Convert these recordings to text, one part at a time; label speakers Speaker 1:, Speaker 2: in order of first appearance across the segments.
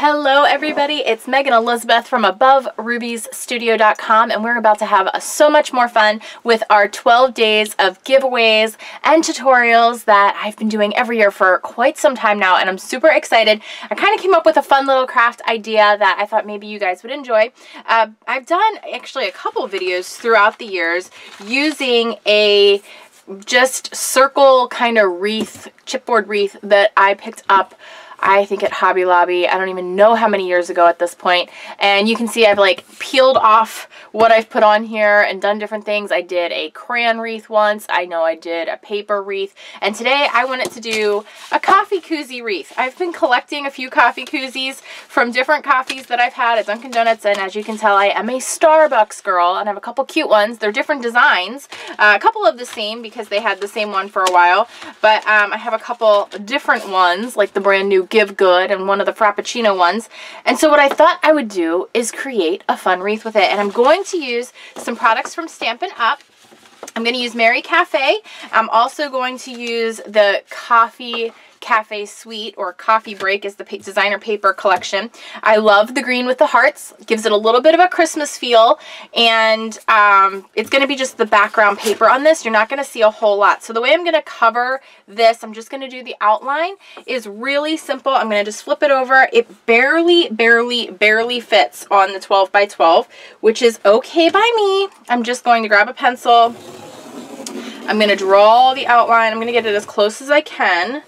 Speaker 1: Hello everybody, it's Megan Elizabeth from AboveRubiesStudio.com, and we're about to have so much more fun with our 12 days of giveaways and tutorials that I've been doing every year for quite some time now, and I'm super excited. I kind of came up with a fun little craft idea that I thought maybe you guys would enjoy. I've done actually a couple videos throughout the years using a just circle kind of wreath, chipboard wreath that I picked up, I think, at Hobby Lobby. I don't even know how many years ago at this point. And you can see I've like peeled off what I've put on here and done different things. I did a crayon wreath once. I know I did a paper wreath. And today I wanted to do a coffee koozie wreath. I've been collecting a few coffee koozies from different coffees that I've had at Dunkin Donuts. And as you can tell, I am a Starbucks girl and I have a couple cute ones. They're different designs. A couple of the same because they had the same one for a while. But I have a couple different ones, like the brand new Give Good and one of the Frappuccino ones. And so what I thought I would do is create a fun wreath with it. And I'm going to use some products from Stampin Up. I'm going to use Mary Cafe. I'm also going to use the Coffee Cafe Suite, or Coffee Break is the designer paper collection. I love the green with the hearts. It gives it a little bit of a Christmas feel, and it's going to be just the background paper on this. You're not going to see a whole lot. So the way I'm going to cover this, I'm just going to do the outline, is really simple. I'm going to just flip it over. It barely fits on the 12 by 12, which is okay by me. I'm just going to grab a pencil. I'm going to draw the outline. I'm going to get it as close as I can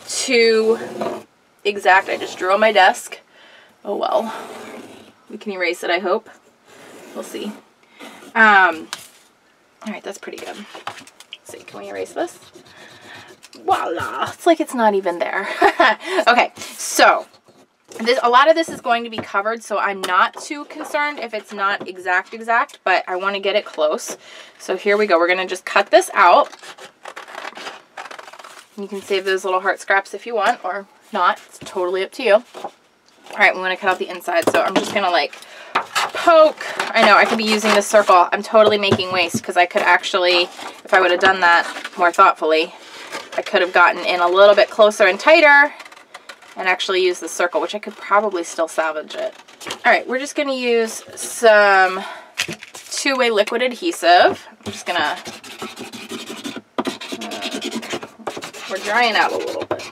Speaker 1: to exact. I just drew on my desk. Oh well, we can erase it, I hope. We'll see. Alright, that's pretty good. Let's see, can we erase this? Voila! It's like it's not even there. Okay, so a lot of this is going to be covered, so I'm not too concerned if it's not exact, but I want to get it close. So here we go. We're going to just cut this out. You can save those little heart scraps if you want, or not. It's totally up to you. Alright, we want to cut out the inside, so I'm just going to like poke. I know, I could be using this circle. I'm totally making waste because I could actually, if I would have done that more thoughtfully, I could have gotten in a little bit closer and tighter and actually use the circle, which I could probably still salvage it. Alright, we're just going to use some two-way liquid adhesive. I'm just going to we're drying out a little bit.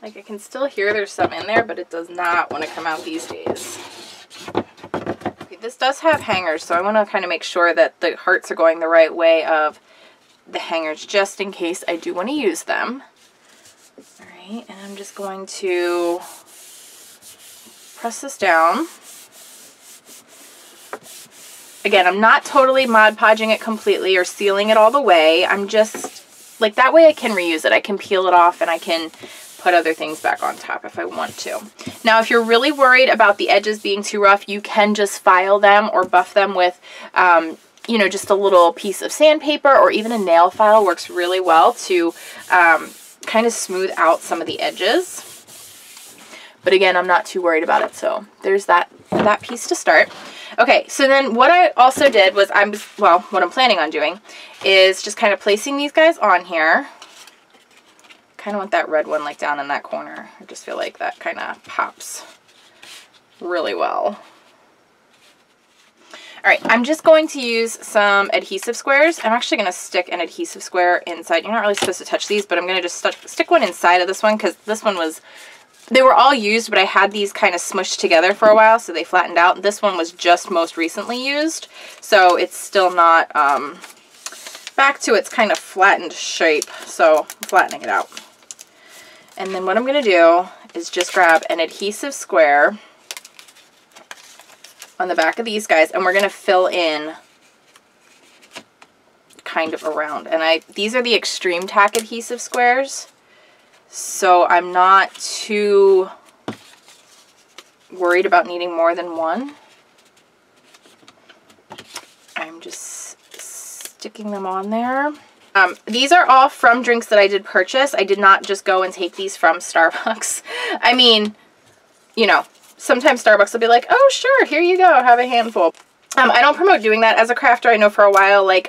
Speaker 1: Like, I can still hear there's some in there, but it does not want to come out these days. Okay, this does have hangers, so I want to kind of make sure that the hearts are going the right way of the hangers, just in case I do want to use them. Alright, and I'm just going to press this down. Again, I'm not totally Mod Podging it completely or sealing it all the way. I'm just like, that way I can reuse it. I can peel it off and I can put other things back on top if I want to. Now, if you're really worried about the edges being too rough, you can just file them or buff them with, you know, just a little piece of sandpaper, or even a nail file works really well to kind of smooth out some of the edges. But again, I'm not too worried about it, so there's that piece to start. Okay, so then what I also did was, what I'm planning on doing is just kind of placing these guys on here. Kind of want that red one like down in that corner. I just feel like that kind of pops really well. Alright, I'm just going to use some adhesive squares. I'm actually going to stick an adhesive square inside. You're not really supposed to touch these, but I'm going to just stick one inside of this one, because this one was... They were all used, but I had these kind of smushed together for a while, so they flattened out. This one was just most recently used, so it's still not back to its kind of flattened shape, so I'm flattening it out. And then what I'm going to do is just grab an adhesive square on the back of these guys, and we're going to fill in kind of around. And these are the Extreme Tack adhesive squares. So I'm not too worried about needing more than one. I'm just sticking them on there. These are all from drinks that I did purchase. I did not just go and take these from Starbucks. I mean, you know, sometimes Starbucks will be like, oh sure, here you go, have a handful. I don't promote doing that as a crafter. I know for a while, like,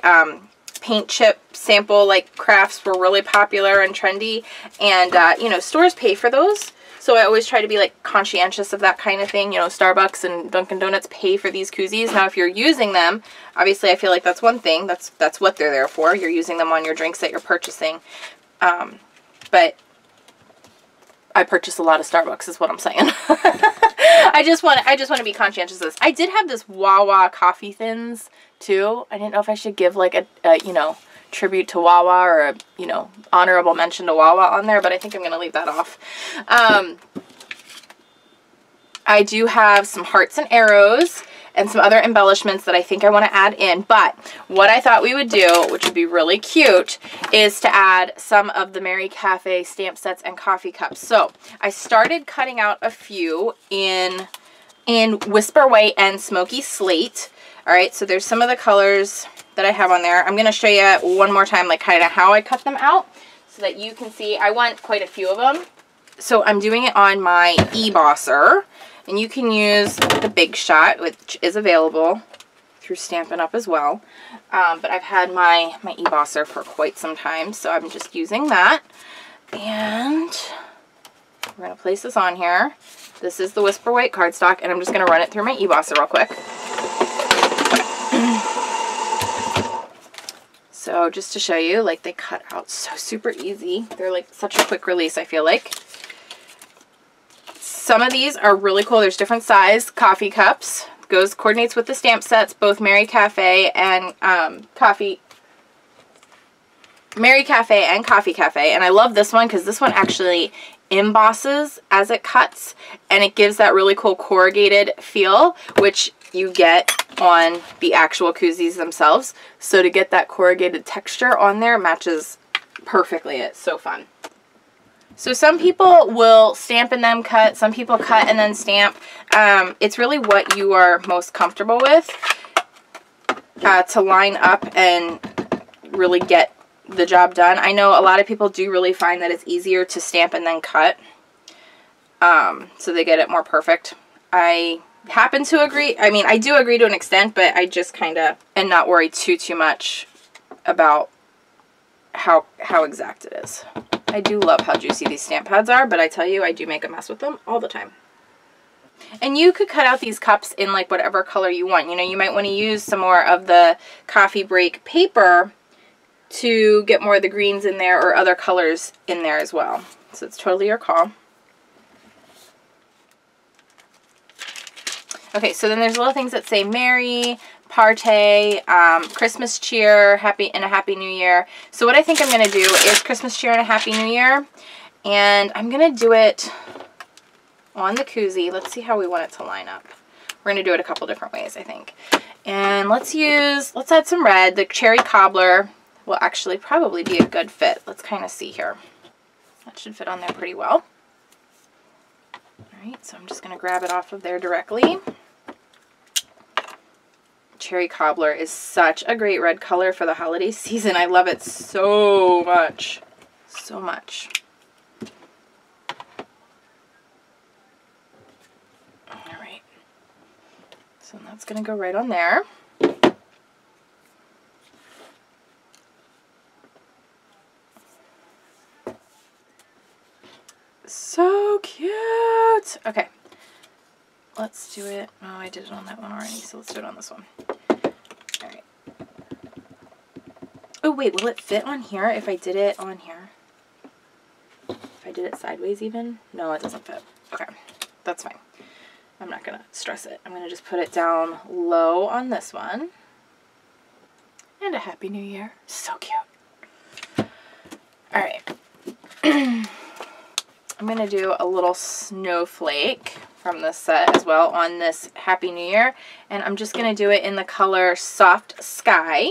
Speaker 1: paint chip sample like crafts were really popular and trendy, and you know, stores pay for those, So I always try to be like conscientious of that kind of thing. You know, Starbucks and Dunkin Donuts pay for these koozies. Now if you're using them, obviously I feel like that's one thing. That's what they're there for. You're using them on your drinks that you're purchasing. But I purchase a lot of Starbucks is what I'm saying. I just want to be conscientious of this. I did have this Wawa coffee thins too. I didn't know if I should give like a you know, tribute to Wawa or a, you know, honorable mention to Wawa on there, but I think I'm going to leave that off. I do have some hearts and arrows and some other embellishments that I think I want to add in, but what I thought we would do, which would be really cute, is to add some of the Mary Cafe stamp sets and coffee cups. So I started cutting out a few in Whisper White and Smoky Slate. All right, so there's some of the colors that I have on there. I'm going to show you one more time, like kind of how I cut them out so that you can see. I want quite a few of them. So I'm doing it on my e-bosser, and you can use the Big Shot, which is available through Stampin' Up as well. But I've had my e-bosser for quite some time, so I'm just using that. And we're going to place this on here. This is the Whisper White cardstock, and I'm just going to run it through my e-bosser real quick. So just to show you, like, they cut out so super easy. They're like such a quick release, I feel like. Some of these are really cool. There's different size coffee cups. Coordinates with the stamp sets, both Mary Cafe and Coffee Cafe. And I love this one because this one actually embosses as it cuts, and it gives that really cool corrugated feel, which you get on the actual koozies themselves. So to get that corrugated texture on there matches perfectly. It's so fun. So some people will stamp and then cut. Some people cut and then stamp. It's really what you are most comfortable with to line up and really get the job done. I know a lot of people do really find that it's easier to stamp and then cut, so they get it more perfect. I happen to agree. I mean, I do agree to an extent, but I just kind of am not worried too much about how exact it is. I do love how juicy these stamp pads are, but I tell you, I do make a mess with them all the time. And you could cut out these cups in like whatever color you want. You know, you might want to use some more of the coffee break paper to get more of the greens in there or other colors in there as well. So it's totally your call. Okay, so then there's little things that say Merry, Partay, Christmas Cheer, Happy New Year. So what I think I'm going to do is Christmas Cheer and a Happy New Year. And I'm going to do it on the koozie. Let's see how we want it to line up. We're going to do it a couple different ways, I think. And let's add some red. The Cherry Cobbler will actually probably be a good fit. Let's kind of see here. That should fit on there pretty well. Alright, so I'm just going to grab it off of there directly. Cherry Cobbler is such a great red color for the holiday season. I love it so much. So much. Alright. So that's going to go right on there. So cute. Okay. Let's do it. Oh, I did it on that one already, so let's do it on this one. Alright. Oh, wait, will it fit on here if I did it on here? If I did it sideways even? No, it doesn't fit. Okay, that's fine. I'm not going to stress it. I'm going to just put it down low on this one. And a Happy New Year. So cute. Alright. I'm going to do a little snowflake from this set as well on this Happy New Year. And I'm just going to do it in the color Soft Sky.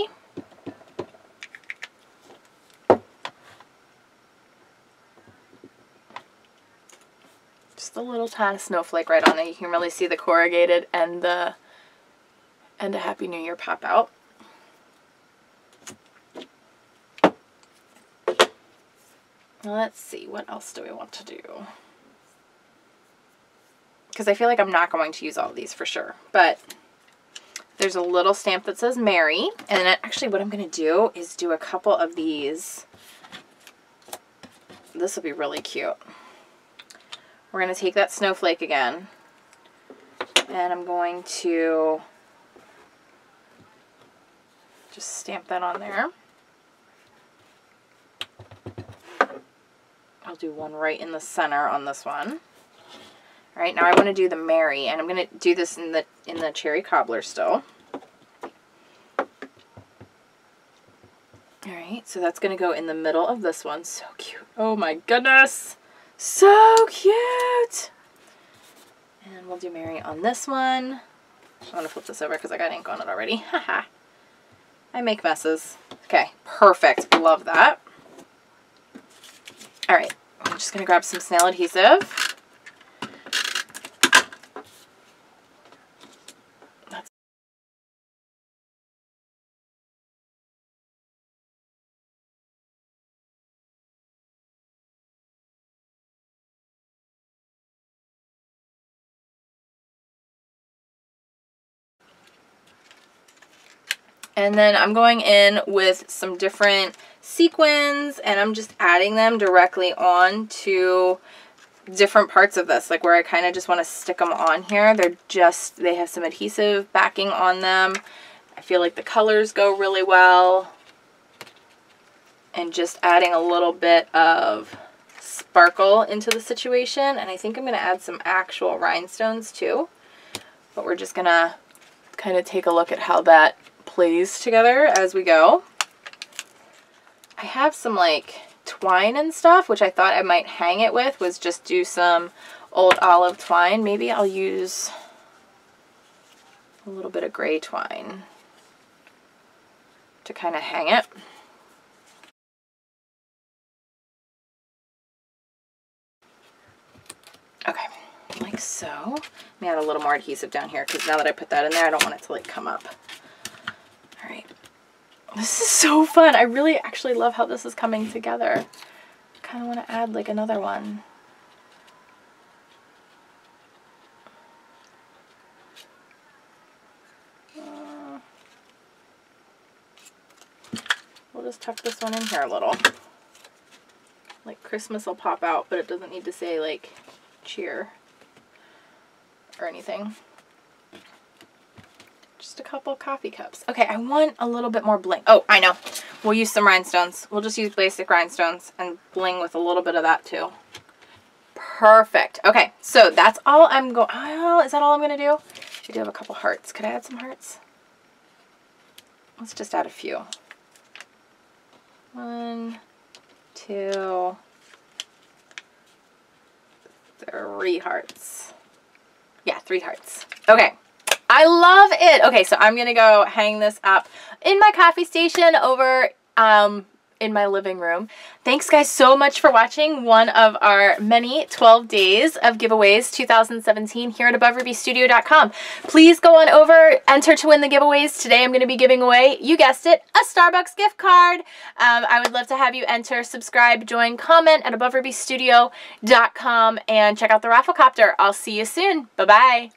Speaker 1: Just a little tiny snowflake right on there. You can really see the corrugated and a Happy New Year pop out. Let's see, what else do we want to do? Because I feel like I'm not going to use all of these for sure. But there's a little stamp that says Merry. And then actually what I'm going to do is do a couple of these. This will be really cute. we're going to take that snowflake again, and I'm going to just stamp that on there. I'll do one right in the center on this one. All right, now I want to do the Mary, and I'm going to do this in the cherry cobbler still. All right, so that's going to go in the middle of this one. So cute. Oh my goodness. So cute. And we'll do Mary on this one. I'm going to flip this over because I got ink on it already. Haha. I make messes. Okay, perfect. Love that. All right, I'm just going to grab some snail adhesive. And then I'm going in with some different sequins, and I'm just adding them directly on to different parts of this, like where I kind of just want to stick them on here. They have some adhesive backing on them. I feel like the colors go really well. And just adding a little bit of sparkle into the situation. And I think I'm going to add some actual rhinestones too. But we're just going to kind of take a look at how that plays together as we go. I have some like twine and stuff, which I thought I might hang it with, was just do some old olive twine. Maybe I'll use a little bit of gray twine to kind of hang it. Okay, like so. Let me add a little more adhesive down here because now that I put that in there, I don't want it to like come up. All right. This is so fun. I really actually love how this is coming together. I kind of want to add like another one. We'll just tuck this one in here a little. Like Christmas will pop out, but it doesn't need to say like cheer or anything. Just a couple coffee cups. Okay, I want a little bit more bling. Oh, I know. We'll use some rhinestones. We'll just use basic rhinestones and bling with a little bit of that too. Perfect. Okay, so that's all I'm going. Oh, is that all I'm going to do? I do have a couple hearts. Could I add some hearts? Let's just add a few. 1, 2, 3 hearts. Yeah, 3 hearts. Okay. I love it. Okay, so I'm going to go hang this up in my coffee station over in my living room. Thanks guys so much for watching one of our many 12 days of giveaways 2017 here at AboveRubyStudio.com. Please go on over, enter to win the giveaways. Today I'm going to be giving away, you guessed it, a Starbucks gift card. I would love to have you enter, subscribe, join, comment at AboveRubyStudio.com, and check out the raffle copter. I'll see you soon. Bye-bye.